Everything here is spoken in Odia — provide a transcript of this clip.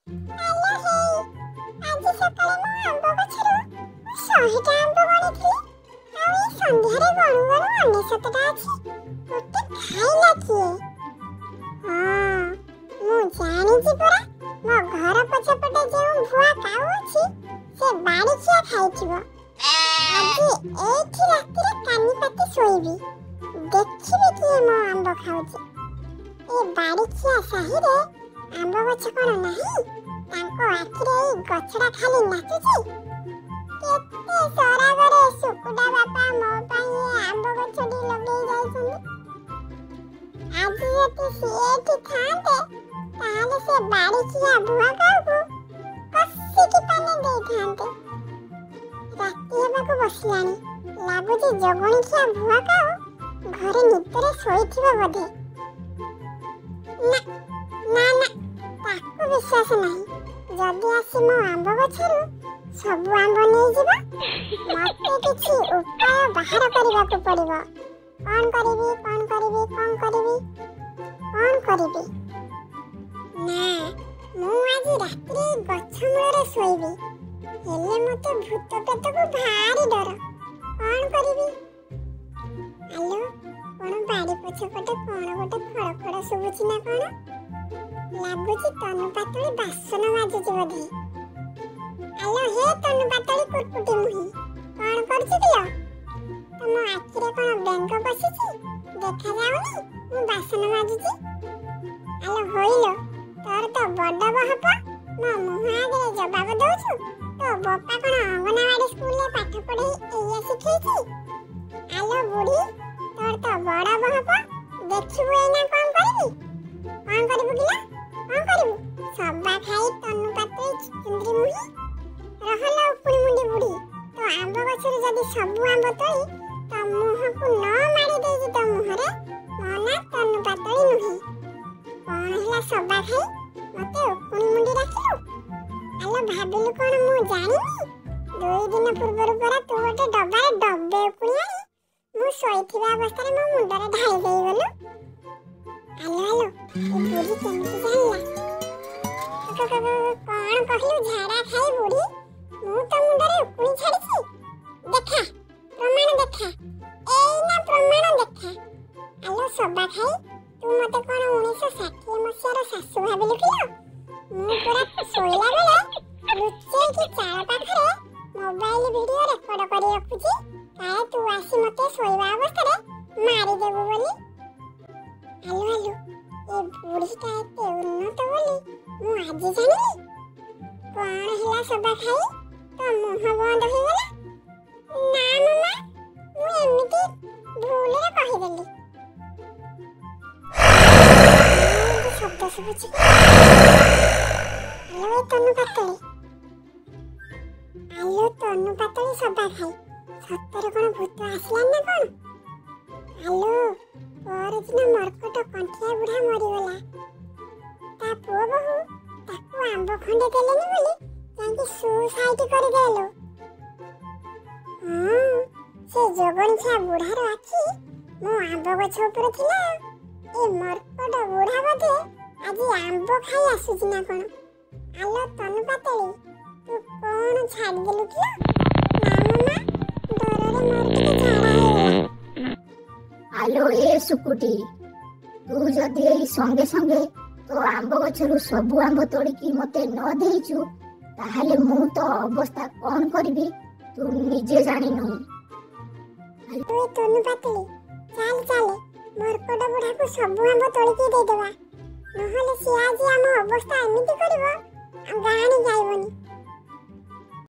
ଆଲୋ ହେଇ, ଆଜି ସକାଳେ ମୋ ଆମ୍ବ ଗଛରୁ 100ଟା ଆମ୍ବ ଗଣିଥିଲି। ଆଉ ଏଇ ସନ୍ଧ୍ୟାରେ ଗଣୁ ଗଣୁ 99ଟା ଅଛି। ଗୋଟେ ଖାଇଲା କିଏ? ହଁ, ମୁଁ ଜାଣିଛି ପରା। ମୋ ଘର ପଛପଟେ ଯେଉଁ ଭୁଆ କାଉ ଅଛି, ସେ ବାଡ଼ିଖିଆ ଖାଇଥିବ। ଆଜି ଏଇଠି ରାତିରେ କାନି ପାତି ଶୋଇବି, ଦେଖିବି କିଏ ମୋ ଆମ୍ବ ଖାଉଛି। ଏ ବାଡ଼ିଖିଆ ସାହିରେ ଆମ୍ବ ଗଛ କ'ଣ ନାହିଁ? ତାଙ୍କ ଆଖିରେ ଏଇ ଗଛଟା ଖାଲି ନାଚୁଛି। କେତେ ସରାଗରେ ଶୁକୁଟା ବାପା ମୋ ପାଇଁ ଏ ଆମ୍ବ ଗଛଟି ଲଗେଇ ଯାଇଛନ୍ତି। ଆଜି ଯଦି ସିଏ ଏଠି ଥାନ୍ତେ, ତାହେଲେ ସେ ବାଡ଼ିଖିଆ ଭୁଆ କାଉକୁ କଷିକି ପାନେ ଦେଇଥାନ୍ତେ। ରାତି ହେବାକୁ ବସିଲାଣି, ଲାଗୁଛି ଜଗୁଣିଖିଆ ଭୁଆ କାଉ ଘରେ ନିଦରେ ଶୋଇଥିବ ବୋଧେ। ନା ନା ନା, ତାକୁ ବିଶ୍ୱାସ ନାହିଁ। ଯଦି ଆସି ମୋ ଆମ୍ବ ଗଛରୁ ସବୁ ଆମ୍ବ ନେଇଯିବ, ମତେ କିଛି ଉପାୟ ବାହାର କରିବାକୁ ପଡ଼ିବ। କ'ଣ କରିବି କ'ଣ କରିବି କ'ଣ କରିବି କ'ଣ କରିବି? ନା, ମୁଁ ଆଜି ରାତିରେ ଗଛ ମୂଳରେ ଶୋଇବି। ହେଲେ ମତେ ଭୂତ ପ୍ରେତକୁ ଭାରି ଡର। କ'ଣ କରିବି? ଆଲୋ, କ'ଣ ବାଡ଼ି ପଛପଟେ କ'ଣ ଗୋଟେ ଖଡ଼ ଖଡ଼ ଶୁଭୁଛି ନା କ'ଣ? ଲାଗୁଛି ତନୁ ପାତଳି ବାସନ ମାଜୁଛି ବୋଧେ। ଆଲୋ ହେ ତନୁ ପାତଳି କୁର୍କୁଟି ମୁହିଁ, କ'ଣ କରୁଛୁ କିଲୋ? ତମ ଆଖିରେ କ'ଣ ବେଙ୍ଗ ପଶିଛି? ଦେଖାଯାଉନି ମୁଁ ବାସନ ମାଜୁଛି? ଆଲୋ ହୋଇଲୋ, ତୋର ତ ବଡ଼ ବହପ, ମୋ ମୁହଁ ଆଗରେ ଜବାବ ଦଉଛୁ। ତୋ ବାପା କ'ଣ ଅଙ୍ଗନବାଡ଼ି ସ୍କୁଲରେ ପାଠ ପଢ଼େଇ ଏଇଆ ଶିଖେଇଛି? ଆଲୋ ବୁଢ଼ୀ, ତୋର ତ ବଡ଼ ବହପ, ଦେଖିବୁ ଏଇନା କ'ଣ କରିବି? କ'ଣ କରିବୁ କିଲୋ? କ'ଣ କରିବୁ? ସବା ଖାଇ ତନୁ ପାତଳି ଚୁନ୍ଦରି ମୁହିଁ। ରହଲ ଉପୁଣି ମୁଣ୍ଡି ବୁଢ଼ୀ, ତୋ ଆମ୍ବ ଗଛରୁ ଯଦି ସବୁ ଆମ୍ବ ତୋଳି ତୋ ମୁହଁକୁ ନ ମାଡ଼ି ଦେଇଛି ତୋ ମୁହଁରେ, ମୋ ନାଁ ତନୁ ପାତଳି ନୁହେଁ। କ'ଣ ହେଲା ସବା ଖାଇ, ମତେ ଉପୁଣି ମୁଣ୍ଡି ଡାକିଲୁ? ଆଲୋ ଭାବିଲୁ କ'ଣ ମୁଁ ଜାଣିନି? 2 ଦିନ ପୂର୍ବରୁ ପରା ତୁ ଗୋଟେ ଡବାରେ ଡବେ ଉପୁଣି ଆଣି ମୁଁ ଶୋଇଥିବା ଅବସ୍ଥାରେ ମୋ ମୁଣ୍ଡରେ ଢାଳି ଦେଇଗଲୁ। ଆଲୋ ଆଲୋ, ଏ ବୁଢ଼ୀ କେମିତି ଜାଣିଲା? କ'ଣ କହିଲୁ ଝାଡ଼ା ଖାଇ ବୁଢ଼ୀ? ମୁଁ ତ ମୁଣ୍ଡରେ ଉକୁଣି ଛାଡ଼ିଛି। ଦେଖା, ପ୍ରମାଣ ଦେଖା, ଏଇନା ପ୍ରମାଣ ଦେଖା। ଆଲୋ ସବା ଖାଇ, ତୁ ମତେ କ'ଣ 1960 ମସିହାର ଶାଶୁ ଭାବିଲୁ କିଲୋ? ମୁଁ ପୁରା ଶୋଇଲା ବେଳେ ଲୁଚେଇକି ଚାଳ ପାଖରେ ମୋବାଇଲ ଭିଡ଼ିଓ ରେକର୍ଡ କରି ରଖୁଛି, କାଳେ ତୁ ଆସି ମତେ ଶୋଇବା ଅବସ୍ଥାରେ ମାରିଦେବୁ ବୋଲି। ଆଲୋ ଆଲୋ, ଏ ବୁଢ଼ୀଟା ଏତେ ଉନ୍ନତ ବୋଲି ମୁଁ ଆଜି ଜାଣିଲି। କ'ଣ ହେଲା ସବା ଖାଇ, ତୋ ମୁହଁ ବନ୍ଦ ହେଇଗଲା? ନା ମାମା, ମୁଁ ଏମିତି ଭୁଲରେ କହିଦେଲି। ଶବ୍ଦ ଶୁଭୁଛି। ଆଲୋ ଏ ତନୁ ପାତଳି, ଆଲୋ ତନୁ ପାତଳି ସବା ଖାଇ, ସତରେ କ'ଣ ଭୂତ ଆସିଲାନି ନା କ'ଣ? ଆଲୋ, ପରଦିନ ମର୍କଟ କଣ୍ଠିଆ ବୁଢ଼ା ମରିଗଲା। ତା ପୁଅ ବୋହୂ ତାକୁ ଆମ୍ବ ଖଣ୍ଡେ ଦେଲେନି ବୋଲି ଯାଇକି ସୁସାଇଡ୍ କରିଦେଲୁ। ହଁ, ସେ ଜଗଣିଛା ବୁଢ଼ାର ଆଖି ମୋ ଆମ୍ବ ଗଛ ଉପରେ ଥିଲା। ଏ ମର୍କଟ ବୁଢ଼ା ବୋଧେ ଆଜି ଆମ୍ବ ଖାଇ ଆସୁଛି ନା କ'ଣ? ଆଲୋ ତନୁ ପାତଳି, ତୁ କ'ଣ ଛାଡ଼ିଦେଲୁ କିଲୋ? ନା ମାମା, ଡରରେ ମୋର ଟିକେ ଝାଡ଼ା ହେଇଗଲା। ଆଲୋ ଏ ଶୁକୁଟି, ତୁ ଯଦି ଏଇ ସଙ୍ଗେ ସଙ୍ଗେ ତୋ ଆମ୍ବ ଗଛରୁ ସବୁ ଆମ୍ବ ତୋଳିକି ମତେ ନ ଦେଇଛୁ, ତାହେଲେ ମୁଁ ତ ଅବସ୍ଥା କ'ଣ କରିବି ତୁ ନିଜେ ଜାଣିନୁ। ତୁ ତନୁ ପାତଳି, ଚାଲ ଚାଲ, ମର୍କଟ ବୁଢ଼ାକୁ ସବୁ ଆମ୍ବ ତୋଳିକି ଦେଇଦେବା। ନହେଲେ ସିଏ ଆଜି ଆମ ଅବସ୍ଥା ଏମିତି କରିବ, ଆଉ ଗାଣି ଗାଇବନି।